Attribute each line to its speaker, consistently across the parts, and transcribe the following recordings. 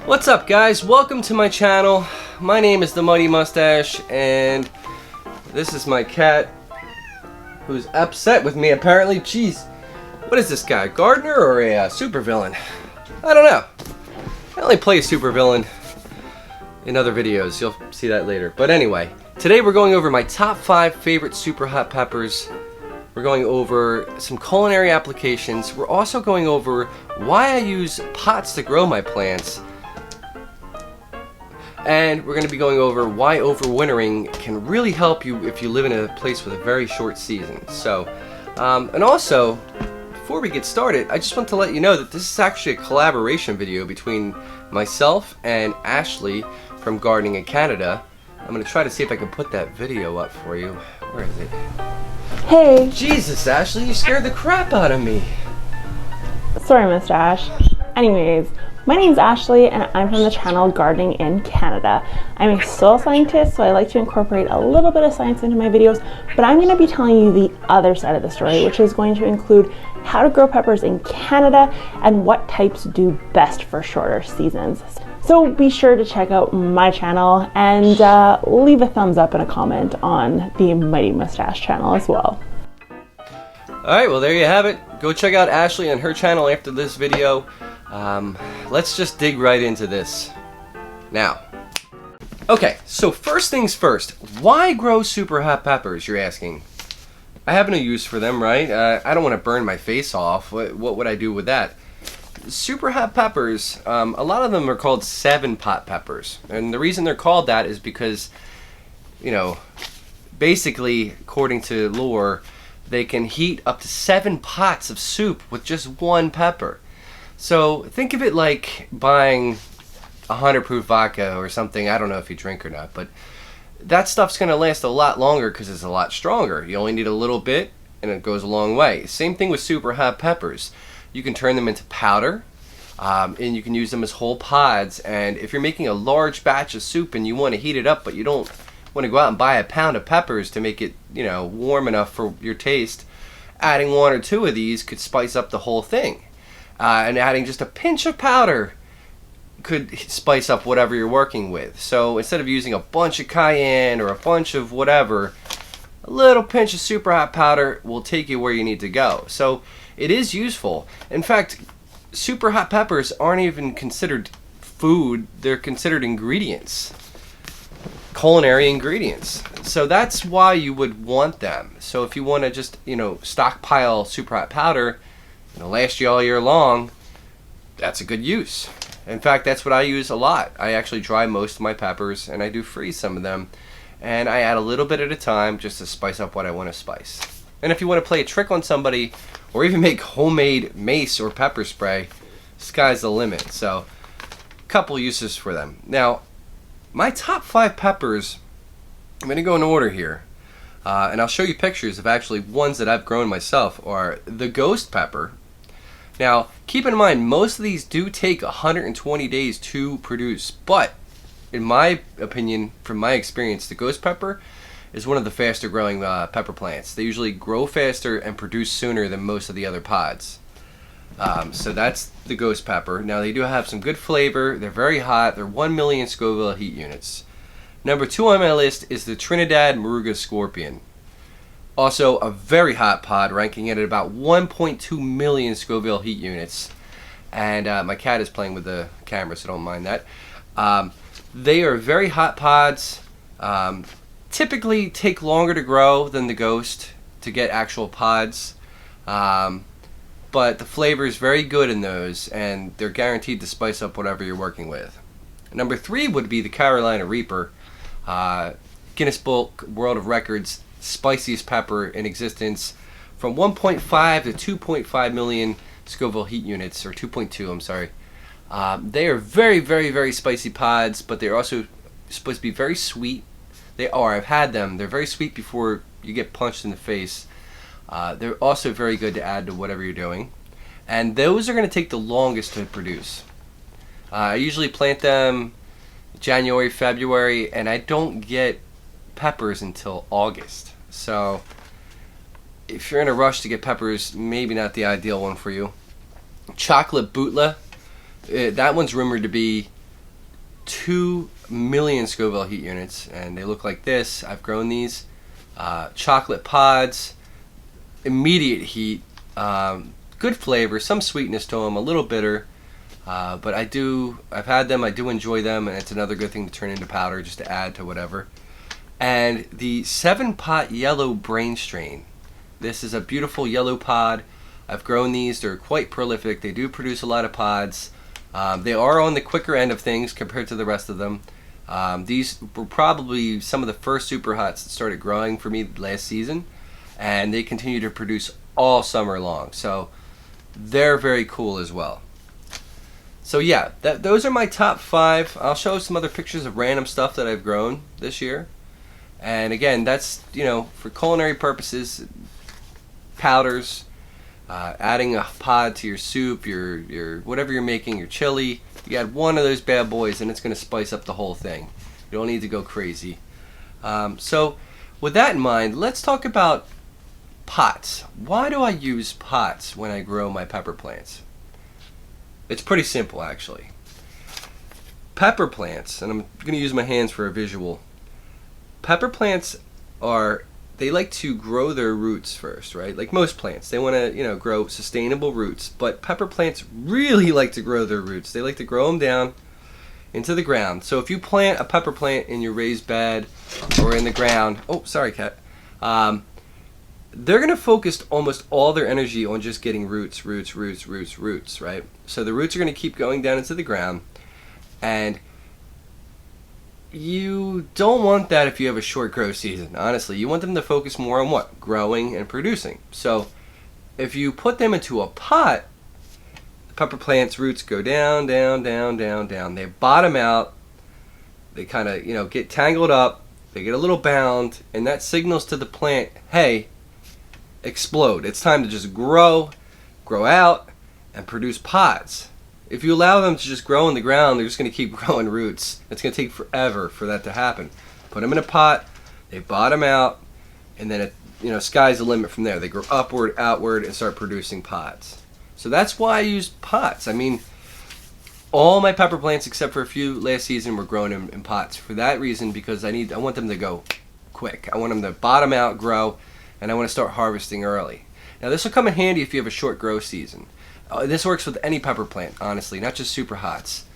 Speaker 1: What's up, guys? Welcome to my channel. My name is the Mighty Mustache, and this is my cat who's upset with me apparently. Jeez, what is this guy, gardener or a supervillain? I don't know. I only play supervillain in other videos. You'll see that later. But anyway, today we're going over my top 5 favorite super hot peppers. We're going over some culinary applications. We're also going over why I use pots to grow my plants. And we're going to be going over why overwintering can really help you if you live in a place with a very short season. So, and also, before we get started, I just want to let you know that this is actually a collaboration video between myself and Ashley from Gardening in Canada. I'm going to try to see if I can put that video up for you. Where is it?
Speaker 2: Hey.
Speaker 1: Jesus, Ashley, you scared the crap out of me.
Speaker 2: Sorry, Mustache. Anyways, my name's Ashley and I'm from the channel Gardening in Canada. I'm a soil scientist, so I like to incorporate a little bit of science into my videos, but I'm going to be telling you the other side of the story, which is going to include how to grow peppers in Canada and what types do best for shorter seasons. So be sure to check out my channel and leave a thumbs up and a comment on the Mighty Mustache channel as well.
Speaker 1: Alright, well there you have it. Go check out Ashley and her channel after this video. Let's just dig right into this now. Okay, so first things first, why grow super hot peppers, you're asking? I have no use for them, right? I don't want to burn my face off. What would I do with that? Super hot peppers, a lot of them are called 7-pot peppers. And the reason they're called that is because, you know, basically, according to lore, they can heat up to 7 pots of soup with just 1 pepper. So think of it like buying 100 proof vodka or something. I don't know if you drink or not, but that stuff's going to last a lot longer because it's a lot stronger. You only need a little bit and it goes a long way. Same thing with super hot peppers. You can turn them into powder and you can use them as whole pods. And if you're making a large batch of soup and you want to heat it up, but you don't want to go out and buy a pound of peppers to make it, you know, warm enough for your taste, adding 1 or 2 of these could spice up the whole thing. And adding just a pinch of powder could spice up whatever you're working with. So instead of using a bunch of cayenne or a bunch of whatever, a little pinch of super hot powder will take you where you need to go. So it is useful. In fact, super hot peppers aren't even considered food, they're considered ingredients. Culinary ingredients. So that's why you would want them. So if you want to just, you know, stockpile super hot powder, it'll last you all year long, that's a good use. In fact, that's what I use a lot. I actually dry most of my peppers and I do freeze some of them, and I add a little bit at a time just to spice up what I want to spice. And if you want to play a trick on somebody or even make homemade mace or pepper spray, sky's the limit. So a couple uses for them. Now, my top 5 peppers, I'm going to go in order here. And I'll show you pictures of actually ones that I've grown myself, are the ghost pepper. Now, keep in mind, most of these do take 120 days to produce, but in my opinion, from my experience, the ghost pepper is one of the faster growing pepper plants. They usually grow faster and produce sooner than most of the other pods. So that's the ghost pepper. Now, they do have some good flavor. They're very hot. They're 1 million Scoville heat units. Number 2 on my list is the Trinidad Moruga scorpion. Also a very hot pod, ranking it at about 1.2 million Scoville heat units. And my cat is playing with the camera, so don't mind that. They are very hot pods. Typically take longer to grow than the ghost to get actual pods. But the flavor is very good in those, and they're guaranteed to spice up whatever you're working with. Number 3 would be the Carolina Reaper. Guinness Book World of Records spiciest pepper in existence, from 1.5 to 2.5 million Scoville heat units, or 2.2, I'm sorry. They are very, very, very spicy pods, but they're also supposed to be very sweet. They are. I've had them. They're very sweet before you get punched in the face. They're also very good to add to whatever you're doing. And those are going to take the longest to produce. I usually plant them January, February, and I don't get peppers until August. So if you're in a rush to get peppers, maybe not the ideal one for you. Chocolate Bootla, that one's rumored to be 2 million Scoville heat units, and they look like this. I've grown these chocolate pods, immediate heat, good flavor, some sweetness to them, a little bitter, but I've had them, I do enjoy them, and it's another good thing to turn into powder just to add to whatever. And the 7-pot yellow brain strain. This is a beautiful yellow pod. I've grown these. They're quite prolific. They do produce a lot of pods. They are on the quicker end of things compared to the rest of them. These were probably some of the first super hots that started growing for me last season, and they continue to produce all summer long. So they're very cool as well. So yeah, those are my top 5. I'll show some other pictures of random stuff that I've grown this year. And again, that's, you know, for culinary purposes, powders, adding a pod to your soup, your whatever you're making, your chili. You add one of those bad boys and it's going to spice up the whole thing. You don't need to go crazy. So with that in mind, let's talk about pots. Why do I use pots when I grow my pepper plants? It's pretty simple, actually. Pepper plants, and I'm going to use my hands for a visual. Pepper plants they like to grow their roots first, right? Like most plants, they want to, you know, grow sustainable roots. But pepper plants really like to grow their roots. They like to grow them down into the ground. So if you plant a pepper plant in your raised bed or in the ground, oh, sorry, cat. They're going to focus almost all their energy on just getting roots, right? So the roots are going to keep going down into the ground, and you don't want that if you have a short grow season. Honestly, you want them to focus more on what? Growing and producing. So if you put them into a pot, the pepper plant's roots go down, down, down, down, down. They bottom out. They kind of, you know, get tangled up. They get a little bound, and that signals to the plant, hey, explode. It's time to just grow out, and produce pods. If you allow them to just grow in the ground, they're just going to keep growing roots. It's going to take forever for that to happen. Put them in a pot, they bottom out, and then sky's the limit from there. They grow upward, outward, and start producing pods. So that's why I use pots. I mean, all my pepper plants, except for a few last season, were grown in pots. For that reason, because I want them to go quick. I want them to bottom out, grow, and I want to start harvesting early. Now this will come in handy if you have a short grow season. This works with any pepper plant, honestly, not just super hots.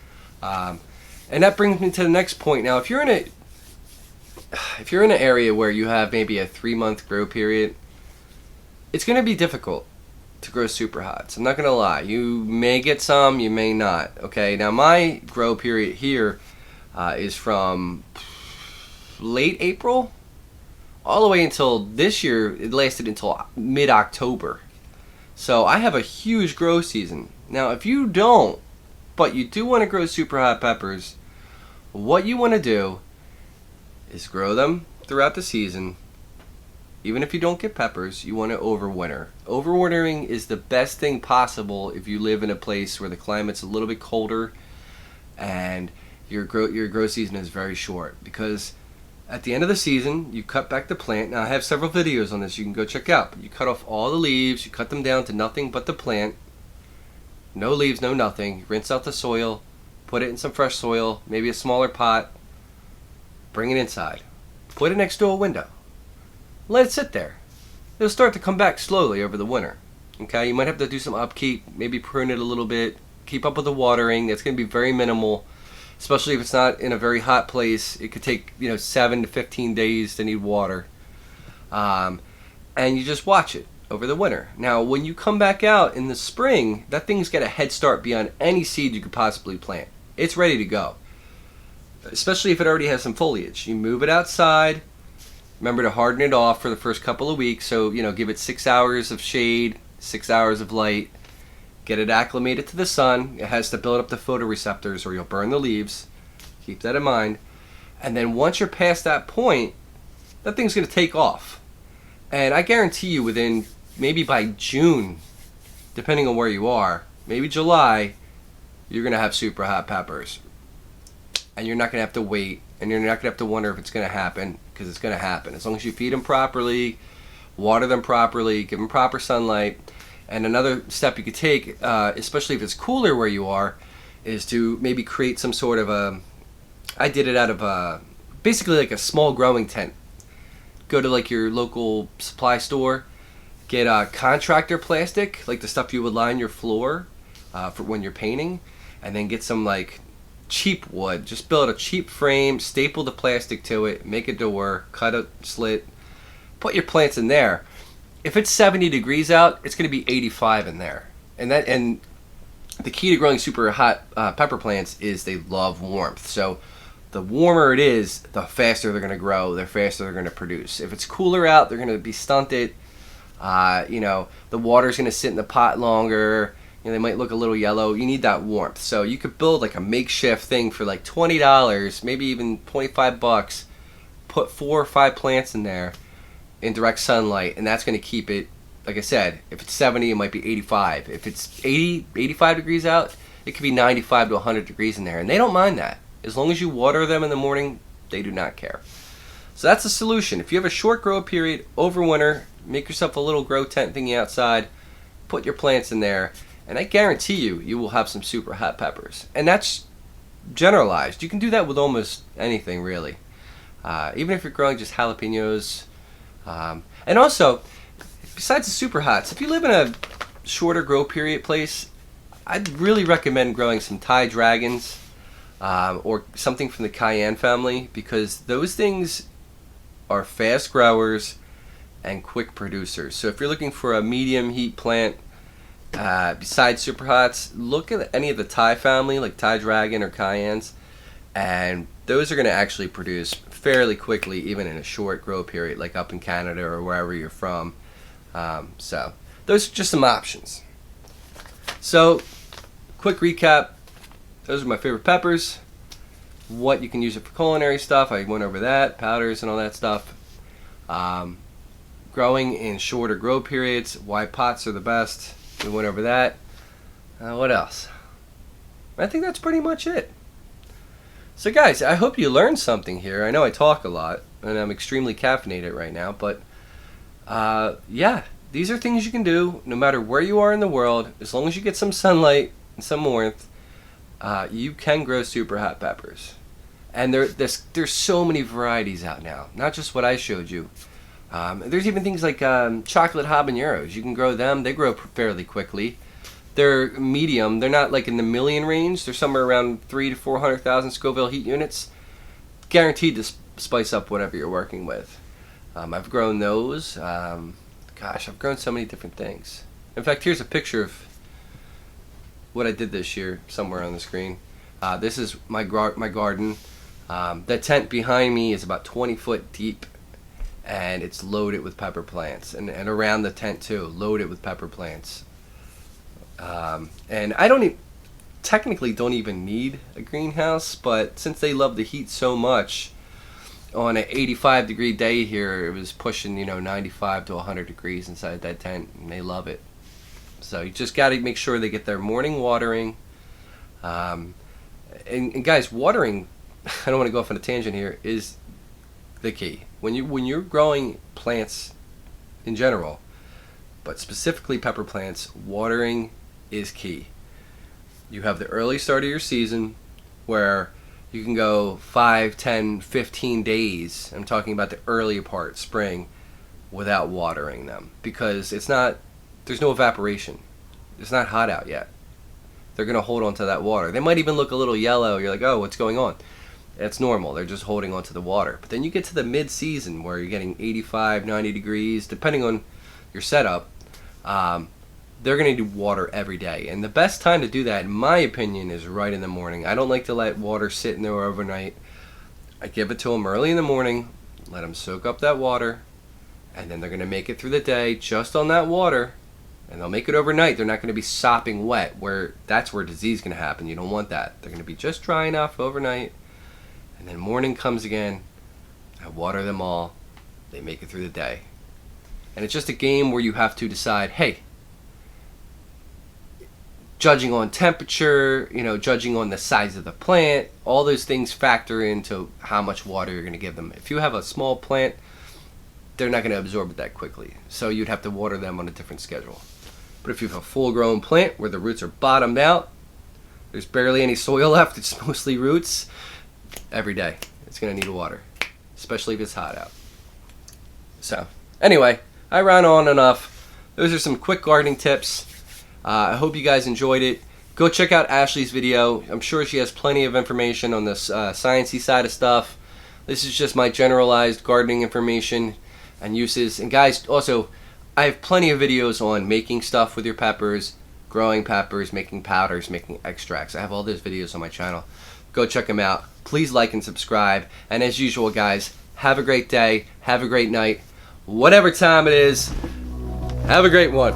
Speaker 1: And that brings me to the next point. Now, if you're in an area where you have maybe a 3-month grow period, it's going to be difficult to grow super hots. I'm not going to lie. You may get some, you may not. Okay. Now my grow period here is from late April all the way until this year. It lasted until mid-October. So I have a huge grow season. Now if you don't, but you do want to grow super hot peppers, what you want to do is grow them throughout the season. Even if you don't get peppers, you want to overwinter. Overwintering is the best thing possible if you live in a place where the climate's a little bit colder and your grow season is very short. Because at the end of the season, you cut back the plant. Now I have several videos on this you can go check out. But you cut off all the leaves, you cut them down to nothing but the plant. No leaves, no nothing. Rinse out the soil, put it in some fresh soil, maybe a smaller pot. Bring it inside. Put it next to a window. Let it sit there. It'll start to come back slowly over the winter. Okay, you might have to do some upkeep, maybe prune it a little bit, keep up with the watering. It's going to be very minimal. Especially if it's not in a very hot place. It could take 7 to 15 days to need water. And you just watch it over the winter. Now when you come back out in the spring, that thing's got a head start beyond any seed you could possibly plant. It's ready to go. Especially if it already has some foliage. You move it outside. Remember to harden it off for the first couple of weeks. So, give it 6 hours of shade, 6 hours of light. Get it acclimated to the sun. It has to build up the photoreceptors or you'll burn the leaves. Keep that in mind. And then once you're past that point, that thing's going to take off. And I guarantee you within, maybe by June, depending on where you are, maybe July, you're going to have super hot peppers. And you're not going to have to wait. And you're not going to have to wonder if it's going to happen, because it's going to happen. As long as you feed them properly, water them properly, give them proper sunlight. And another step you could take, especially if it's cooler where you are, is to maybe create some sort of I did it out of basically like a small growing tent. Go to like your local supply store, get contractor plastic, like the stuff you would line your floor for when you're painting, and then get some like cheap wood. Just build a cheap frame, staple the plastic to it, make a door, cut a slit, put your plants in there. If it's 70 degrees out, it's going to be 85 in there. And the key to growing super hot pepper plants is they love warmth. So the warmer it is, the faster they're going to grow, the faster they're going to produce. If it's cooler out, they're going to be stunted. The water's going to sit in the pot longer. They might look a little yellow. You need that warmth. So you could build like a makeshift thing for like $20, maybe even $25. Put 4 or 5 plants in there in direct sunlight, and that's going to keep it, like I said, if it's 70, it might be 85. If it's 80, 85 degrees out, it could be 95 to 100 degrees in there, and they don't mind that. As long as you water them in the morning, they do not care. So that's the solution. If you have a short grow period, over winter, make yourself a little grow tent thingy outside, put your plants in there, and I guarantee you will have some super hot peppers. And that's generalized. You can do that with almost anything, really. Even if you're growing just jalapenos. And also, besides the super hots, if you live in a shorter grow period place, I'd really recommend growing some Thai dragons or something from the cayenne family, because those things are fast growers and quick producers. So if you're looking for a medium heat plant, besides super hots, look at any of the Thai family, like Thai dragon or cayennes, and those are going to actually produce fairly quickly, even in a short grow period, like up in Canada or wherever you're from. So those are just some options. So quick recap, those are my favorite peppers. What you can use it for culinary stuff, I went over that, powders and all that stuff. Growing in shorter grow periods, why pots are the best, we went over that. What else? I think that's pretty much it. So guys, I hope you learned something here. I know I talk a lot, and I'm extremely caffeinated right now, but yeah, these are things you can do no matter where you are in the world. As long as you get some sunlight and some warmth, you can grow super hot peppers. And there's so many varieties out now, not just what I showed you. There's even things like chocolate habaneros. You can grow them. They grow fairly quickly. They're medium. They're not like in the million range. They're somewhere around 300,000 to 400,000 Scoville heat units. Guaranteed to spice up whatever you're working with. I've grown those. Gosh, I've grown so many different things. In fact, here's a picture of what I did this year somewhere on the screen. This is my garden. The tent behind me is about 20 foot deep, and it's loaded with pepper plants, and around the tent too, loaded with pepper plants. And I technically don't even need a greenhouse, but since they love the heat so much, on an 85 degree day here, it was pushing 95 to 100 degrees inside that tent, and they love it. So you just got to make sure they get their morning watering. And guys, watering, I don't want to go off on a tangent here, is the key. When you're growing plants in general, but specifically pepper plants, watering is key. You have the early start of your season where you can go 5, 10, 15 days, I'm talking about the early part, spring, without watering them, because there's no evaporation. It's not hot out yet. They're going to hold on to that water. They might even look a little yellow. You're like, oh, what's going on? It's normal. They're just holding on to the water. But then you get to the mid-season where you're getting 85, 90 degrees, depending on your setup. They're going to need water every day. And the best time to do that, in my opinion, is right in the morning. I don't like to let water sit in there overnight. I give it to them early in the morning, let them soak up that water, and then they're going to make it through the day just on that water. And they'll make it overnight. They're not going to be sopping wet, that's where disease is going to happen. You don't want that. They're going to be just dry enough overnight. And then morning comes again. I water them all. They make it through the day. And it's just a game where you have to decide, hey, judging on temperature, judging on the size of the plant, all those things factor into how much water you're going to give them. If you have a small plant, they're not going to absorb it that quickly. So you'd have to water them on a different schedule. But if you have a full-grown plant where the roots are bottomed out, there's barely any soil left, it's mostly roots, every day. It's going to need water, especially if it's hot out. So, anyway, I ran on enough. Those are some quick gardening tips. I hope you guys enjoyed it. Go check out Ashley's video. I'm sure she has plenty of information on this sciencey side of stuff. This is just my generalized gardening information and uses. And guys, also, I have plenty of videos on making stuff with your peppers, growing peppers, making powders, making extracts. I have all those videos on my channel. Go check them out. Please like and subscribe. And as usual, guys, have a great day, have a great night, whatever time it is, have a great one.